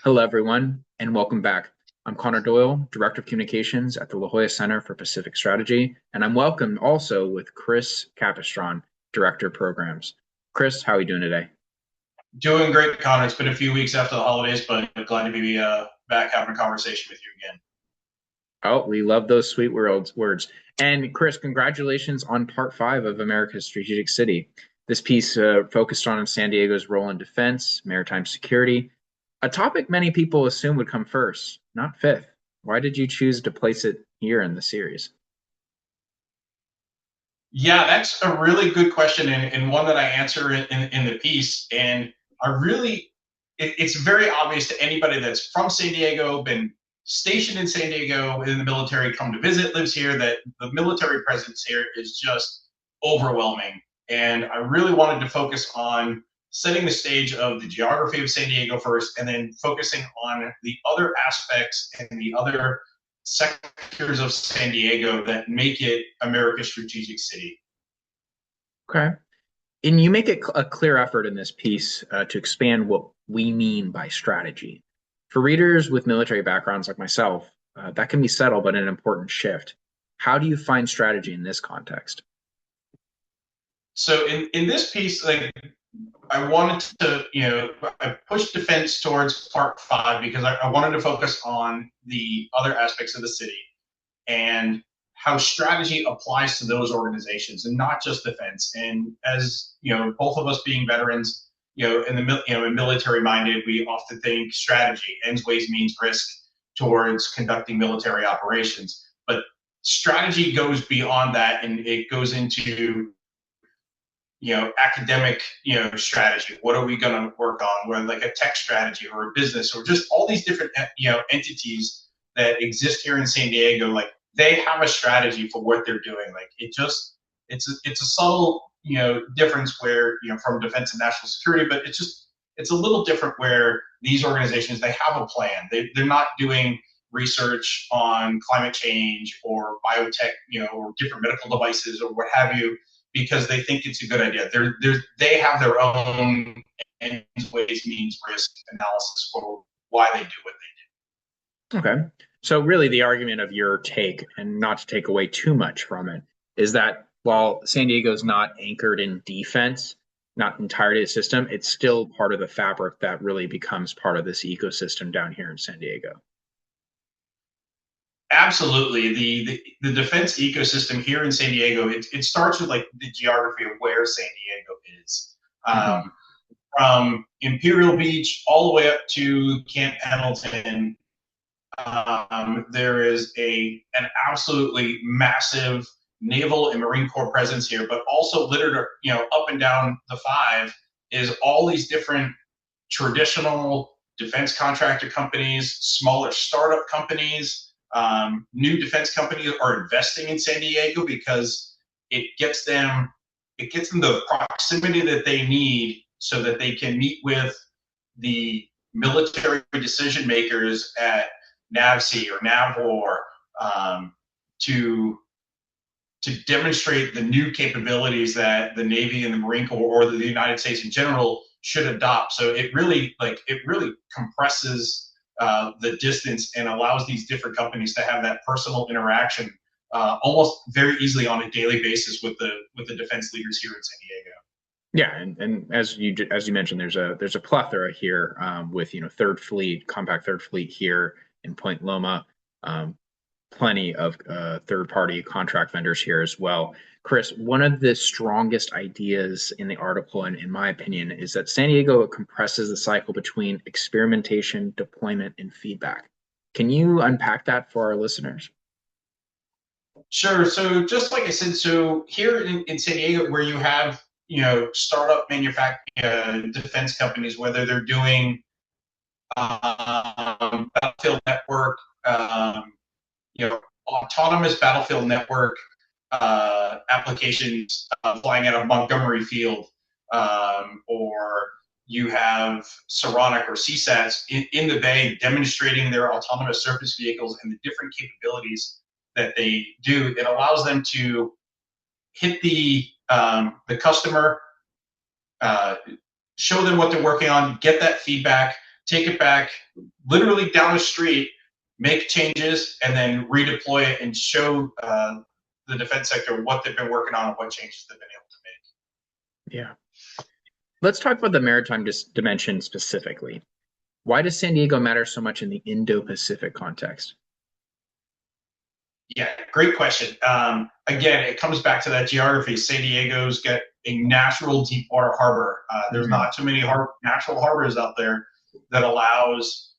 Hello, everyone, and welcome back. I'm Connor Doyle, Director of Communications at the La Jolla Center for Pacific Strategy, and I'm welcomed also with Chris Capistron, Director of Programs. Chris, how are you doing today? Doing great, Connor. It's been a few weeks after the holidays, but glad to be back having a conversation with you again. Oh, we love those sweet words. And Chris, congratulations on part five of America's Strategic City. This piece focused on San Diego's role in defense, maritime security, a topic many people assume would come first, not fifth. Why did you choose to place it here in the series? Yeah, that's a really good question and one that I answer in the piece. And it's very obvious to anybody that's from San Diego, been stationed in San Diego in the military, come to visit, lives here, that the military presence here is just overwhelming. And I really wanted to focus on setting the stage of the geography of San Diego first, and then focusing on the other aspects and the other sectors of San Diego that make it America's strategic city. Okay. And you make it a clear effort in this piece to expand what we mean by strategy. For readers with military backgrounds like myself, that can be subtle but an important shift. How do you find strategy in this context? So in this piece, like I wanted to, I pushed defense towards part five because I wanted to focus on the other aspects of the city and how strategy applies to those organizations and not just defense. And as both of us being veterans, in military minded, we often think strategy, ends, ways, means, risk towards conducting military operations. But strategy goes beyond that, and it goes into academic, strategy. What are we going to work on? Whether like a tech strategy or a business or just all these different, entities that exist here in San Diego, like they have a strategy for what they're doing. Like it's a subtle, difference where, from defense and national security, but it's a little different where these organizations, they have a plan. They're not doing research on climate change or biotech, or different medical devices or what have you, because they think it's a good idea. They have their own ends, ways, means, risk analysis for why they do what Okay. So, really, the argument of your take, and not to take away too much from it, is that while San Diego is not anchored in defense, not entirety of the system, it's still part of the fabric that really becomes part of this ecosystem down here in San Diego. they do. Absolutely. The defense ecosystem here in San Diego, it starts with like the geography of where San Diego is. Mhm. Um, from Imperial Beach all the way up to Camp Pendleton, there is an absolutely massive naval and Marine Corps presence here, but also littered, up and down the five is all these different traditional defense contractor companies, smaller startup companies, new defense companies are investing in San Diego because it gets them the proximity that they need so that they can meet with the military decision makers at NAVSEA or NAVWAR, to demonstrate the new capabilities that the Navy and the Marine Corps or the United States in general should adopt. So it really compresses the distance and allows these different companies to have that personal interaction almost very easily on a daily basis with the defense leaders here in San Diego. Yeah, and as you mentioned, there's a plethora here with Third Fleet, Compact Third Fleet here in Point Loma, um, plenty of third party contract vendors here as well. Chris, one of the strongest ideas in the article, and in my opinion, is that San Diego compresses the cycle between experimentation, deployment, and feedback. Can you unpack that for our listeners? Sure. So just like I said, so here in San Diego, where you have startup manufacturing defense companies, whether they're doing battlefield network, autonomous battlefield network applications flying out of Montgomery Field, or you have Saronic or CSATs in the Bay demonstrating their autonomous surface vehicles and the different capabilities that they do. It allows them to hit the customer, uh, show them what they're working on, get that feedback take it back literally down the street, make changes, and then redeploy it and show the defense sector what they've been working on and what changes they've been able to make. Yeah. Let's talk about the maritime dimension specifically. Why does San Diego matter so much in the Indo-Pacific context? Yeah, great question. Again, it comes back to that geography. San Diego's got a natural deep water harbor. There's not too many natural harbors out there that allows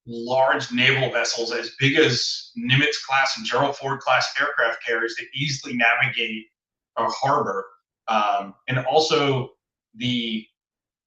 large naval vessels as big as Nimitz class and Gerald Ford class aircraft carriers to easily navigate a harbor. And also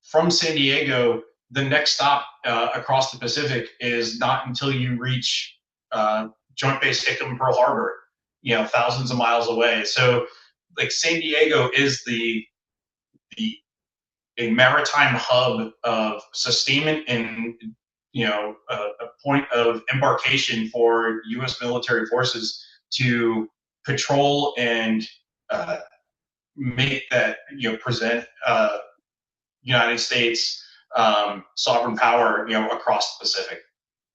from San Diego, the next stop across the Pacific is not until you reach Joint Base Hickam Pearl Harbor, thousands of miles away. So like San Diego is a maritime hub of sustainment and a point of embarkation for U.S. military forces to patrol and make that present United States sovereign power across the Pacific.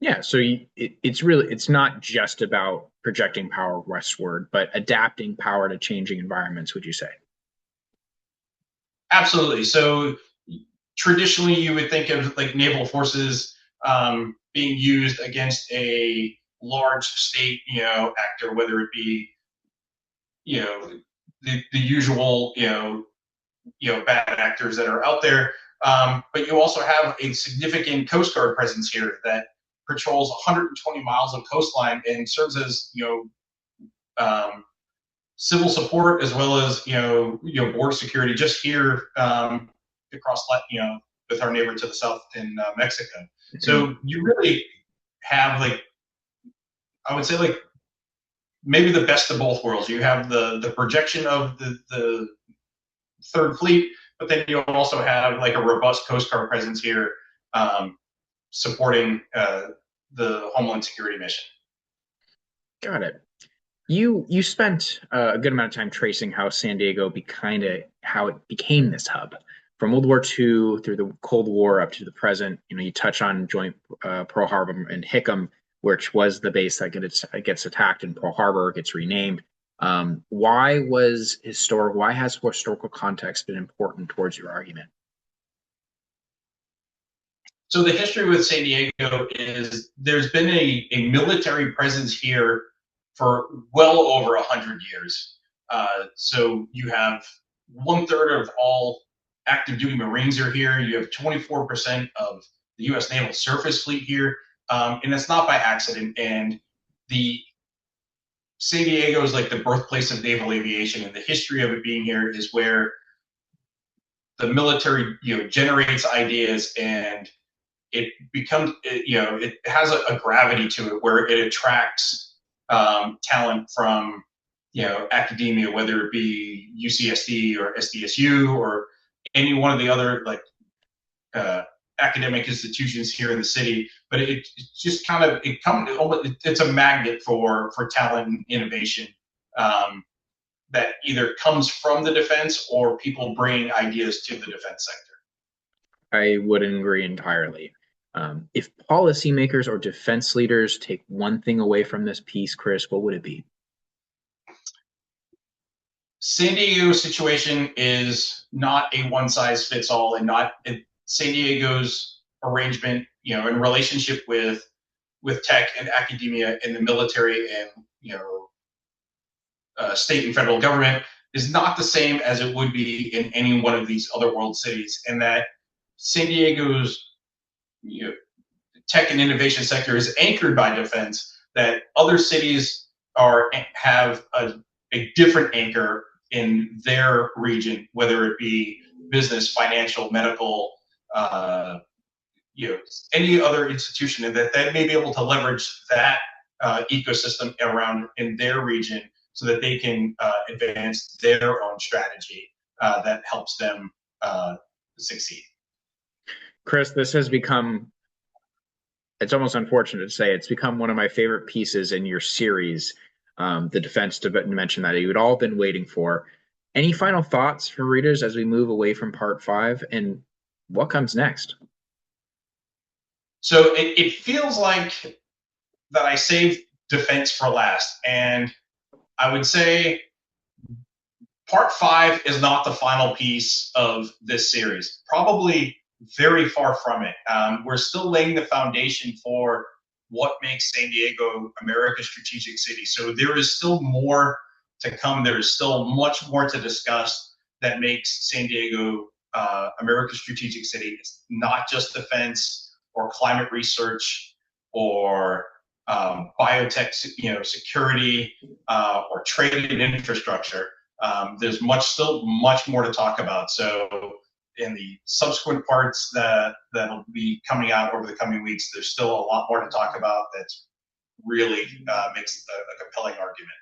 Yeah, so it's not just about projecting power westward, but adapting power to changing environments, would you say? Absolutely. So traditionally, you would think of like naval forces being used against a large state, actor, whether it be, the usual, bad actors that are out there. But you also have a significant Coast Guard presence here that patrols 120 miles of coastline and serves as, civil support as well as, border security just here across, with our neighbor to the south in Mexico. So you really have I would say maybe the best of both worlds. You have the projection of the Third Fleet, but then you also have a robust Coast Guard presence here supporting the Homeland Security mission. Got it. You spent a good amount of time tracing how San Diego how it became this hub. From World War II through the Cold War up to the present, you touch on Joint Pearl Harbor and Hickam, which was the base that gets attacked in Pearl Harbor, gets renamed. Why has historical context been important towards your argument? So the history with San Diego is there's been a military presence here for well over 100 years. So you have 1/3 of all active duty Marines are here. You have 24% of the U.S. Naval Surface Fleet here. And it's not by accident. And the San Diego is the birthplace of naval aviation, and the history of it being here is where the military, generates ideas, and it becomes, it has a gravity to it where it attracts talent from, academia, whether it be UCSD or SDSU or any one of the other academic institutions here in the city. But it's just it's a magnet for talent and innovation that either comes from the defense or people bring ideas to the defense sector. I wouldn't agree entirely. If policymakers or defense leaders take one thing away from this piece, Chris, what would it be? San Diego's situation is not a one-size-fits-all, and San Diego's arrangement, in relationship with tech and academia and the military and state and federal government is not the same as it would be in any one of these other world cities, and that San Diego's tech and innovation sector is anchored by defense, that other cities have a different anchor in their region, whether it be business, financial, medical, any other institution, and that they may be able to leverage that ecosystem around in their region so that they can advance their own strategy that helps them succeed. Chris, this has become, it's almost unfortunate to say, it's become one of my favorite pieces in your series, the defense dimension that you had all been waiting for. Any final thoughts for readers as we move away from part 5 and what comes next? So it feels like that I saved defense for last. And I would say part 5 is not the final piece of this series. Probably very far from it. We're still laying the foundation for what makes San Diego America's strategic city. So there is still more to come. There is still much more to discuss that makes San Diego America's strategic city. It's not just defense or climate research or biotech, security or trade and infrastructure. There's still much more to talk about. So in the subsequent parts that'll be coming out over the coming weeks, there's still a lot more to talk about that's really makes a compelling argument.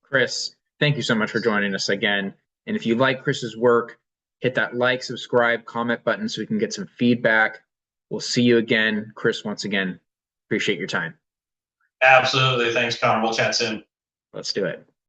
Chris, thank you so much for joining us again. And if you like Chris's work, hit that like, subscribe, comment button so we can get some feedback. We'll see you again. Chris, once again, appreciate your time. Absolutely. Thanks, Connor. We'll chat soon. Let's do it.